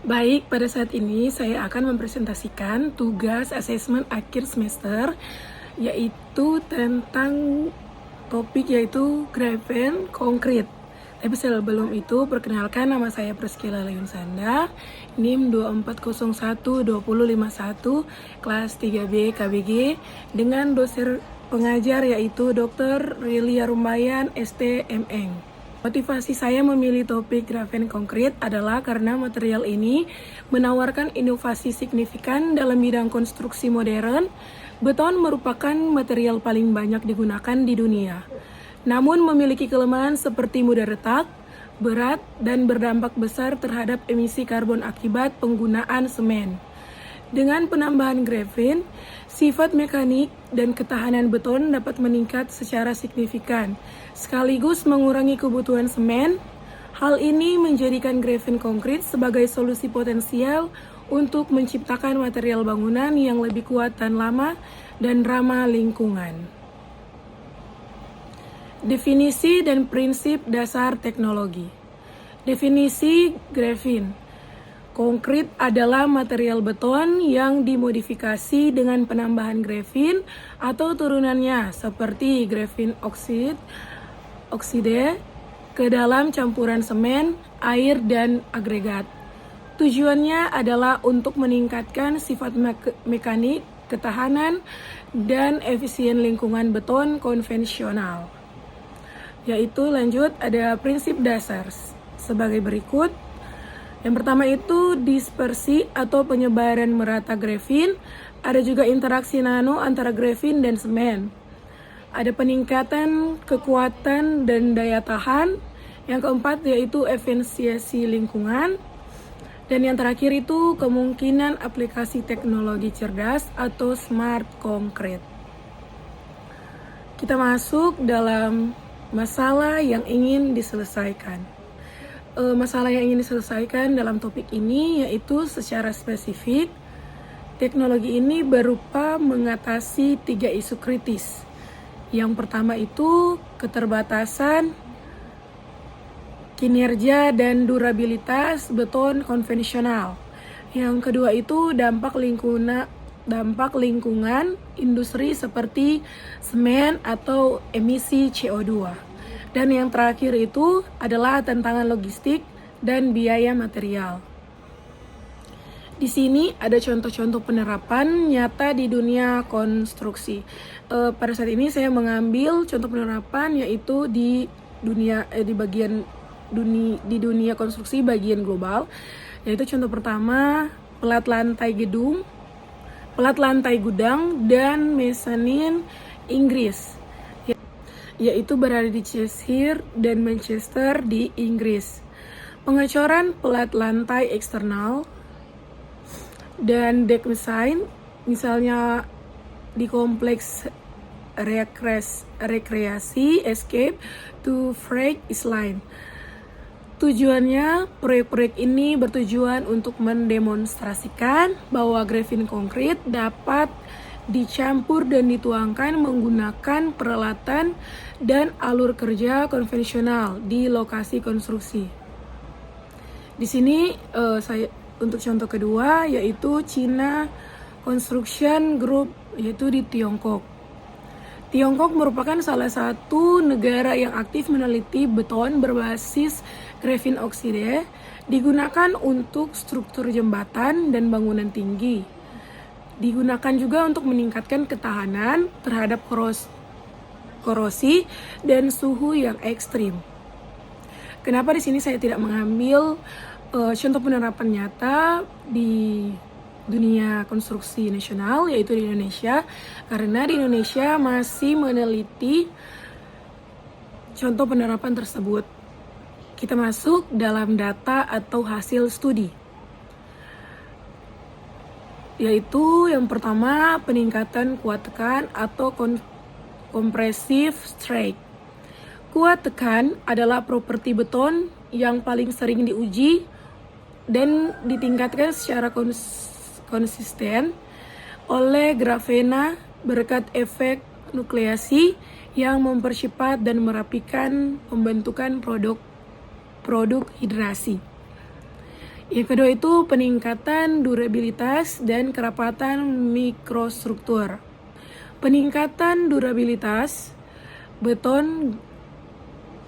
Baik, pada saat ini saya akan mempresentasikan tugas asesmen akhir semester, yaitu tentang topik yaitu grafen konkret. Tapi sebelum itu, perkenalkan nama saya Priscilla Layunsanda, NIM 24012051, kelas 3B KBG, dengan dosen pengajar yaitu Dr. Rilia Rumbayan, STMN. Motivasi saya memilih topik grafen konkret adalah karena material ini menawarkan inovasi signifikan dalam bidang konstruksi modern. Beton merupakan material paling banyak digunakan di dunia, namun memiliki kelemahan seperti mudah retak, berat, dan berdampak besar terhadap emisi karbon akibat penggunaan semen. Dengan penambahan grafen, sifat mekanik dan ketahanan beton dapat meningkat secara signifikan, sekaligus mengurangi kebutuhan semen. Hal ini menjadikan grafen konkret sebagai solusi potensial untuk menciptakan material bangunan yang lebih kuat dan lama dan ramah lingkungan. Definisi dan prinsip dasar teknologi. Definisi grafen. Konkret adalah material beton yang dimodifikasi dengan penambahan grafen atau turunannya seperti grafen oksida ke dalam campuran semen, air, dan agregat. Tujuannya adalah untuk meningkatkan sifat mekanik, ketahanan, dan efisien lingkungan beton konvensional. Yaitu lanjut ada prinsip dasar sebagai berikut. Yang pertama itu dispersi atau penyebaran merata grafen. Ada juga interaksi nano antara grafen dan semen. Ada peningkatan kekuatan dan daya tahan. Yang keempat yaitu efisiensi lingkungan. Dan yang terakhir itu kemungkinan aplikasi teknologi cerdas atau smart concrete. Kita masuk dalam masalah yang ingin diselesaikan. Masalah yang ingin diselesaikan dalam topik ini yaitu secara spesifik, teknologi ini berupa mengatasi 3 isu kritis. Yang pertama itu keterbatasan kinerja dan durabilitas beton konvensional. Yang kedua itu dampak lingkungan industri seperti semen atau emisi CO2. Dan yang terakhir itu adalah tantangan logistik dan biaya material. Di sini ada contoh-contoh penerapan nyata di dunia konstruksi. Pada saat ini saya mengambil contoh penerapan yaitu di dunia konstruksi bagian global. Yaitu contoh pertama pelat lantai gedung, pelat lantai gudang, dan mezanin Inggris, yaitu berada di Cheshire dan Manchester di Inggris. Pengecoran pelat lantai eksternal dan deck mesin, misalnya di kompleks rekreasi Escape to Freak Island. Tujuannya, proyek-proyek ini bertujuan untuk mendemonstrasikan bahwa grafen konkret dapat dicampur dan dituangkan menggunakan peralatan dan alur kerja konvensional di lokasi konstruksi. Di sini saya untuk contoh kedua yaitu China Construction Group, yaitu di Tiongkok. Tiongkok merupakan salah satu negara yang aktif meneliti beton berbasis grafen oksida digunakan untuk struktur jembatan dan bangunan tinggi. Digunakan juga untuk meningkatkan ketahanan terhadap korosi dan suhu yang ekstrim. Kenapa di sini saya tidak mengambil contoh penerapan nyata di dunia konstruksi nasional, yaitu di Indonesia? Karena di Indonesia masih meneliti contoh penerapan tersebut. Kita masuk dalam data atau hasil studi. Yaitu yang pertama peningkatan kuat tekan atau compressive strength. Kuat tekan adalah properti beton yang paling sering diuji dan ditingkatkan secara konsisten oleh grafena berkat efek nukleasi yang mempercepat dan merapikan pembentukan produk hidrasi. Yang kedua itu peningkatan durabilitas dan kerapatan mikrostruktur. Peningkatan durabilitas beton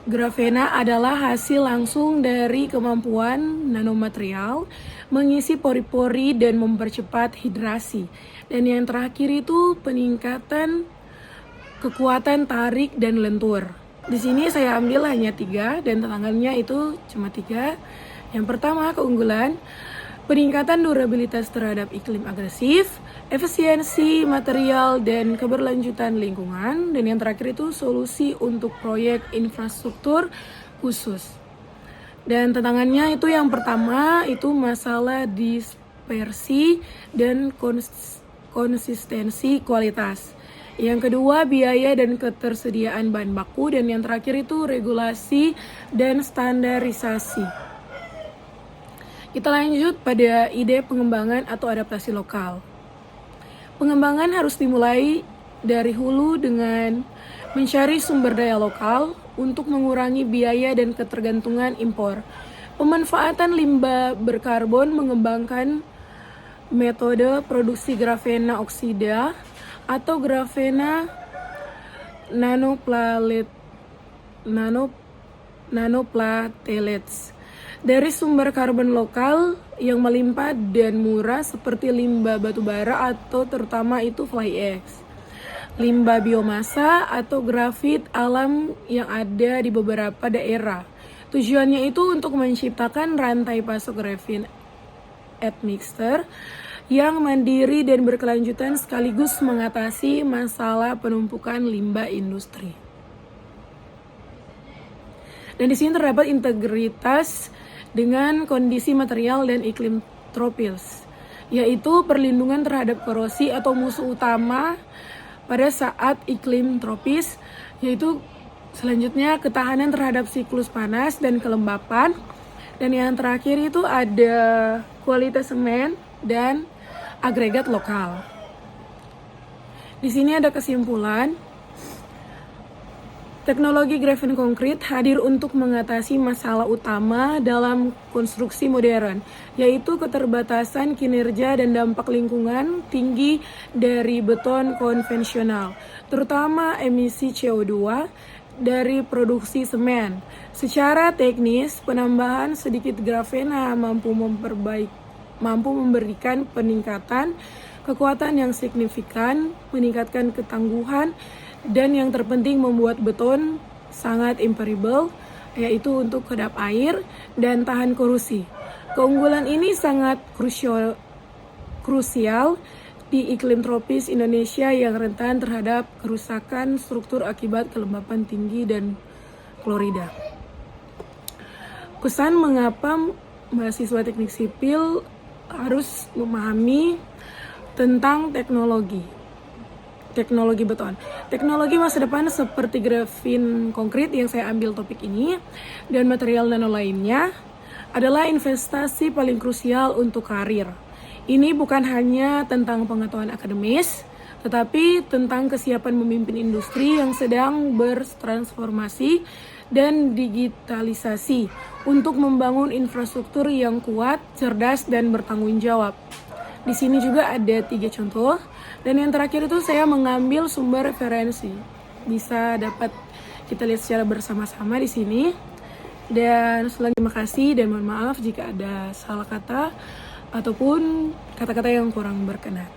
grafena adalah hasil langsung dari kemampuan nanomaterial mengisi pori-pori dan mempercepat hidrasi. Dan yang terakhir itu peningkatan kekuatan tarik dan lentur. Di sini saya ambil hanya 3 dan tantangannya itu cuma 3. Yang pertama, keunggulan, peningkatan durabilitas terhadap iklim agresif, efisiensi material dan keberlanjutan lingkungan, dan yang terakhir itu solusi untuk proyek infrastruktur khusus. Dan tantangannya itu yang pertama itu masalah dispersi dan konsistensi kualitas. Yang kedua, biaya dan ketersediaan bahan baku, dan yang terakhir itu regulasi dan standarisasi. Kita lanjut pada ide pengembangan atau adaptasi lokal. Pengembangan harus dimulai dari hulu dengan mencari sumber daya lokal untuk mengurangi biaya dan ketergantungan impor. Pemanfaatan limbah berkarbon, mengembangkan metode produksi grafena oksida atau grafena nanoplatelets dari sumber karbon lokal yang melimpah dan murah seperti limbah batubara atau terutama itu fly ash, limbah biomasa atau grafit alam yang ada di beberapa daerah. Tujuannya itu untuk menciptakan rantai pasok grafin admixture yang mandiri dan berkelanjutan sekaligus mengatasi masalah penumpukan limbah industri. Dan di sini terdapat integritas dengan kondisi material dan iklim tropis, yaitu perlindungan terhadap korosi atau musuh utama pada saat iklim tropis, yaitu selanjutnya ketahanan terhadap siklus panas dan kelembapan, dan yang terakhir itu ada kualitas semen dan agregat lokal. Di sini ada kesimpulan. Teknologi grafen konkrit hadir untuk mengatasi masalah utama dalam konstruksi modern, yaitu keterbatasan kinerja dan dampak lingkungan tinggi dari beton konvensional, terutama emisi CO2 dari produksi semen. Secara teknis, penambahan sedikit grafena mampu memberikan peningkatan kekuatan yang signifikan, meningkatkan ketangguhan, dan yang terpenting membuat beton sangat impermeable, yaitu untuk kedap air dan tahan korosi. Keunggulan ini sangat krusial di iklim tropis Indonesia yang rentan terhadap kerusakan struktur akibat kelembapan tinggi dan klorida. Pesan mengapa mahasiswa teknik sipil harus memahami tentang teknologi beton. Teknologi masa depan seperti grafin konkrit yang saya ambil topik ini dan material nano lainnya adalah investasi paling krusial untuk karir. Ini bukan hanya tentang pengetahuan akademis, tetapi tentang kesiapan memimpin industri yang sedang bertransformasi dan digitalisasi untuk membangun infrastruktur yang kuat, cerdas, dan bertanggung jawab. Di sini juga ada 3 contoh, dan yang terakhir itu saya mengambil sumber referensi. Bisa dapat kita lihat secara bersama-sama di sini. Dan terima kasih dan mohon maaf jika ada salah kata ataupun kata-kata yang kurang berkenan.